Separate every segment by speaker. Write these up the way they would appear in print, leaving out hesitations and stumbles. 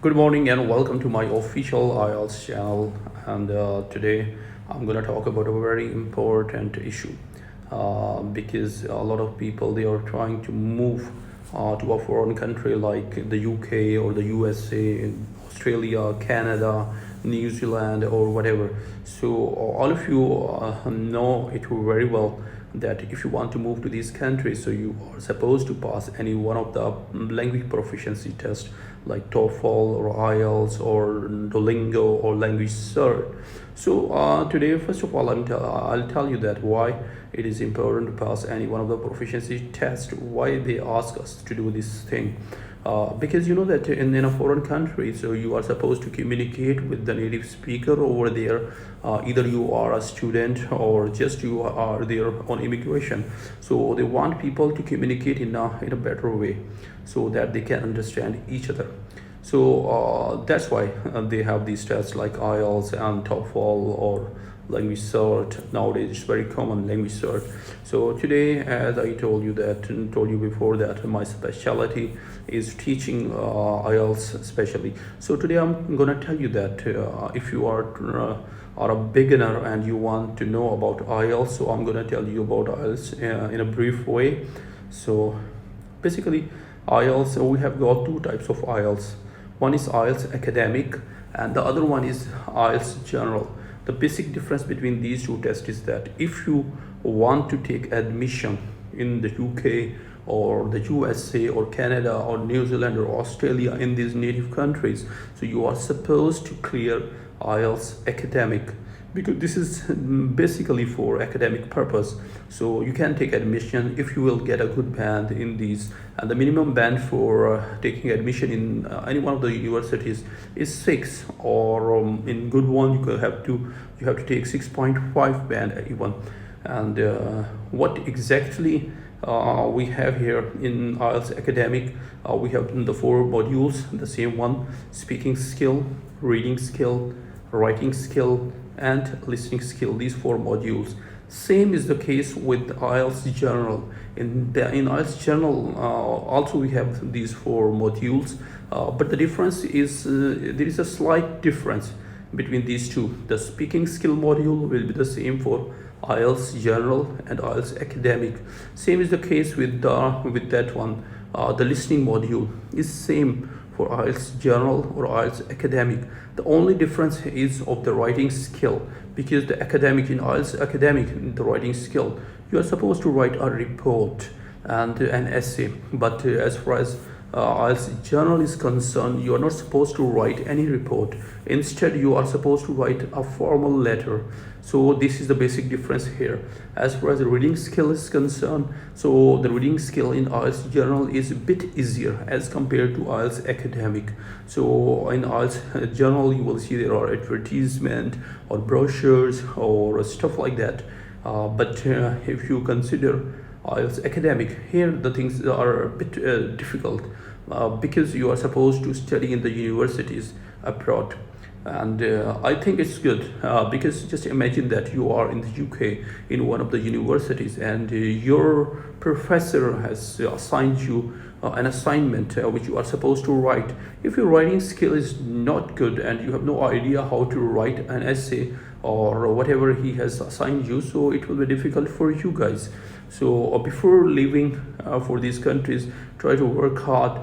Speaker 1: Good morning and welcome to my official IELTS channel. And today I'm going to talk about a very important issue because a lot of people they are trying to move to a foreign country like the UK or the USA, Australia, Canada, New Zealand, or whatever. So all of you know it very well that if you want to move to these countries, so you are supposed to pass any one of the language proficiency tests like TOEFL or IELTS or Duolingo or language cert. So today, first of all, I'll tell you that why it is important to pass any one of the proficiency tests, why they ask us to do this thing. Because you know that in a foreign country, so you are supposed to communicate with the native speaker over there. Either you are a student or just you are there on immigration. So they want people to communicate in a better way so that they can understand each other. So that's why they have these tests like IELTS and TOEFL or language cert. Nowadays it's very common, language cert. So today, as I told you before, that my specialty is teaching IELTS especially. So today I'm gonna tell you that if you are a beginner and you want to know about IELTS, so I'm gonna tell you about IELTS in a brief way. So basically IELTS, we have got two types of IELTS. One is IELTS academic and the other one is IELTS general. The basic difference between these two tests is that if you want to take admission in the UK or the USA or Canada or New Zealand or Australia, in these native countries, so you are supposed to clear IELTS academic, because this is basically for academic purpose. So you can take admission if you will get a good band in these, and the minimum band for taking admission in any one of the universities is 6, or in good one you have to take 6.5 band even. And what exactly we have here in IELTS academic, we have the 4 modules, the same one: speaking skill, reading skill, writing skill, and listening skill. These 4 modules. Same is the case with IELTS general. In IELTS general also we have these 4 modules, but the difference is there is a slight difference between these two. The speaking skill module will be the same for IELTS general and IELTS academic. Same is the case with that one. The listening module is same for IELTS general or IELTS academic. The only difference is of the writing skill, because the academic, in IELTS academic, the writing skill, you are supposed to write a report and an essay. But as far as IELTS general is concerned, you are not supposed to write any report. Instead, you are supposed to write a formal letter. So this is the basic difference here. As far as the reading skill is concerned, so the reading skill in IELTS general is a bit easier as compared to IELTS academic. So in IELTS general, you will see there are advertisement or brochures or stuff like that. But if you consider IELTS academic, here the things are a bit difficult because you are supposed to study in the universities abroad. And I think it's good because just imagine that you are in the UK in one of the universities, and your professor has assigned you an assignment which you are supposed to write. If your writing skill is not good and you have no idea how to write an essay or whatever he has assigned you, so it will be difficult for you guys. So before leaving for these countries, try to work hard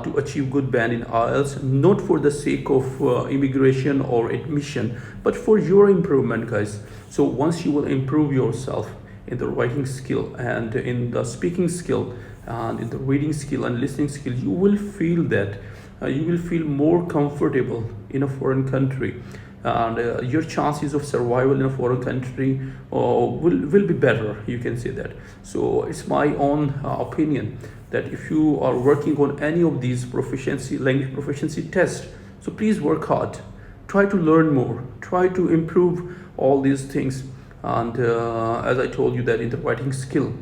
Speaker 1: to achieve good band in IELTS, not for the sake of immigration or admission, but for your improvement, guys. So once you will improve yourself in the writing skill and in the speaking skill and in the reading skill and listening skill, you will feel that you will feel more comfortable in a foreign country, and your chances of survival in a foreign country will be better, you can say that. So it's my own opinion that if you are working on any of these language proficiency tests, so please work hard, try to learn more, try to improve all these things. And as I told you that in the writing skill,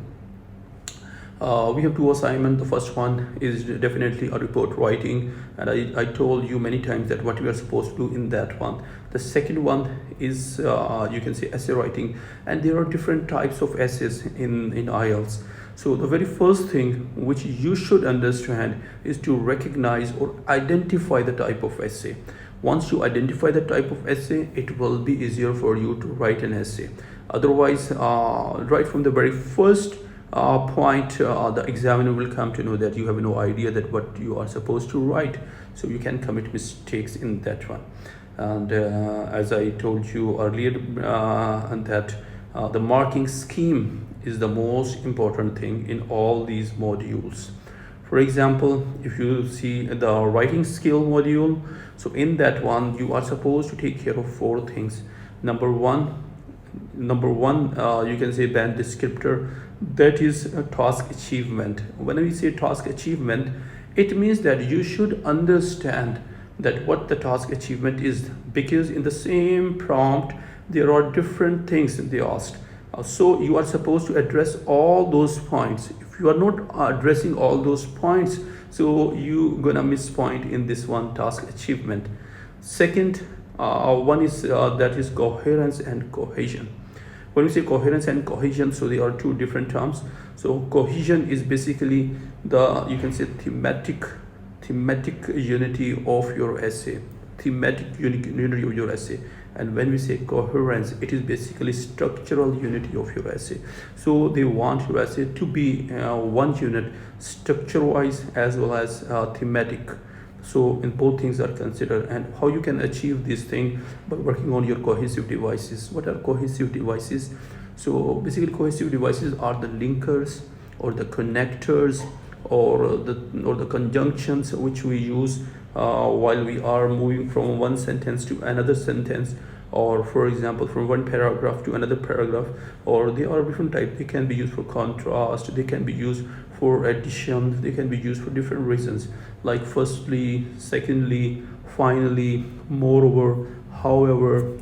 Speaker 1: we have 2 assignments. The first one is definitely a report writing, and I told you many times that what we are supposed to do in that one. The second one is you can say essay writing, and there are different types of essays in IELTS. So the very first thing which you should understand is to recognize or identify the type of essay. Once you identify the type of essay, it will be easier for you to write an essay. Otherwise, right from the very first point, the examiner will come to know that you have no idea that what you are supposed to write. So you can commit mistakes in that one. And as I told you earlier, that the marking scheme is the most important thing in all these modules. For example, if you see the writing skill module, so in that one you are supposed to take care of four things. Number one, you can say band descriptor, that is a task achievement. When we say task achievement, it means that you should understand that what the task achievement is, because in the same prompt there are different things they asked. So you are supposed to address all those points. If you are not addressing all those points, so you gonna miss point in this one task achievement. Second one is that is coherence and cohesion. When we say coherence and cohesion, so they are two different terms. So cohesion is basically the, you can say, thematic unity of your essay, unity of your essay. And when we say coherence, it is basically structural unity of your essay. So they want your essay to be one unit, structure wise as well as thematic. So in both things are considered. And how you can achieve this thing? By working on your cohesive devices. What are cohesive devices? So basically cohesive devices are the linkers or the connectors or the conjunctions which we use while we are moving from one sentence to another sentence, or for example from one paragraph to another paragraph. Or they are different types. They can be used for contrast, they can be used for addition, they can be used for different reasons, like firstly, secondly, finally, moreover, however,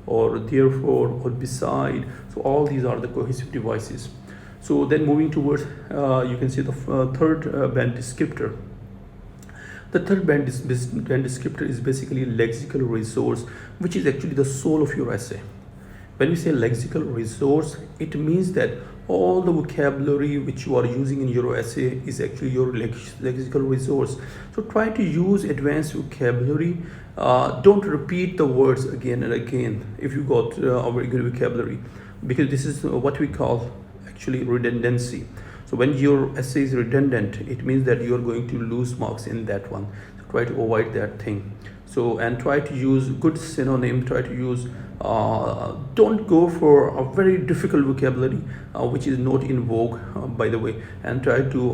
Speaker 1: or therefore, or beside. So all these are the cohesive devices. So then moving towards you can see the third band descriptor. The third band descriptor is basically lexical resource, which is actually the soul of your essay. When we say lexical resource, it means that all the vocabulary which you are using in your essay is actually your lexical resource. So try to use advanced vocabulary. Don't repeat the words again and again if you got a very good vocabulary, because this is what we call actually redundancy. So when your essay is redundant, it means that you are going to lose marks in that one. So try to avoid that thing. So, and try to use good synonym, try to use, don't go for a very difficult vocabulary, which is not in vogue, by the way, and try to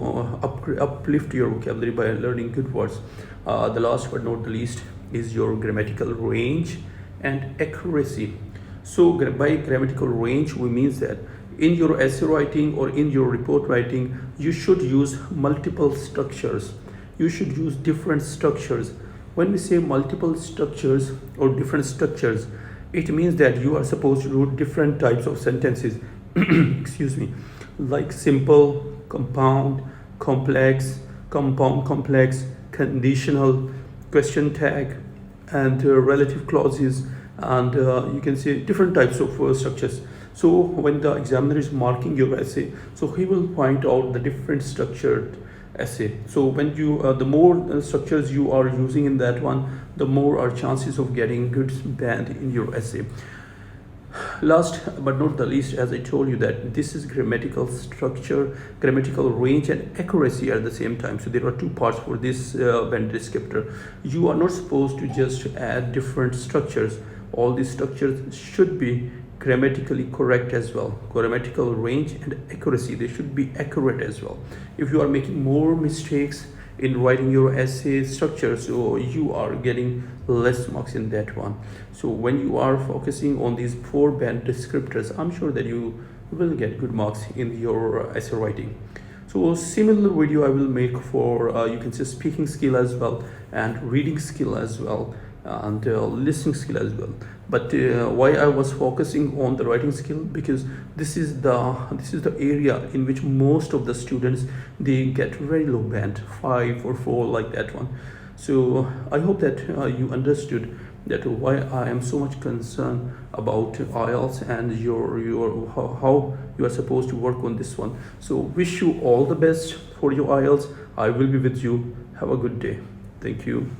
Speaker 1: uplift your vocabulary by learning good words. The last but not the least is your grammatical range and accuracy. So by grammatical range, we means that in your essay writing or in your report writing, you should use multiple structures. You should use different structures. When we say multiple structures or different structures, it means that you are supposed to do different types of sentences. Excuse me, like simple, compound, complex, compound complex, conditional, question tag, and relative clauses, and you can say different types of structures. So when the examiner is marking your essay, so he will point out the different structured essay. So when you the more structures you are using in that one, the more are chances of getting good band in your essay. Last but not the least, as I told you, that this is grammatical structure, grammatical range, and accuracy at the same time. So there are two parts for this band descriptor. You are not supposed to just add different structures. All these structures should be grammatically correct as well. Grammatical range and accuracy, they should be accurate as well. If you are making more mistakes in writing your essay structure, so you are getting less marks in that one. So when you are focusing on these four band descriptors, I'm sure that you will get good marks in your essay writing. So similar video I will make for you can say speaking skill as well, and reading skill as well, and listening skill as well. But why I was focusing on the writing skill, because this is the area in which most of the students, they get very low band, 5 or 4, like that one. So I hope that you understood that why I am so much concerned about IELTS and your how you are supposed to work on this one. So wish you all the best for your IELTS. I will be with you. Have a good day. Thank you.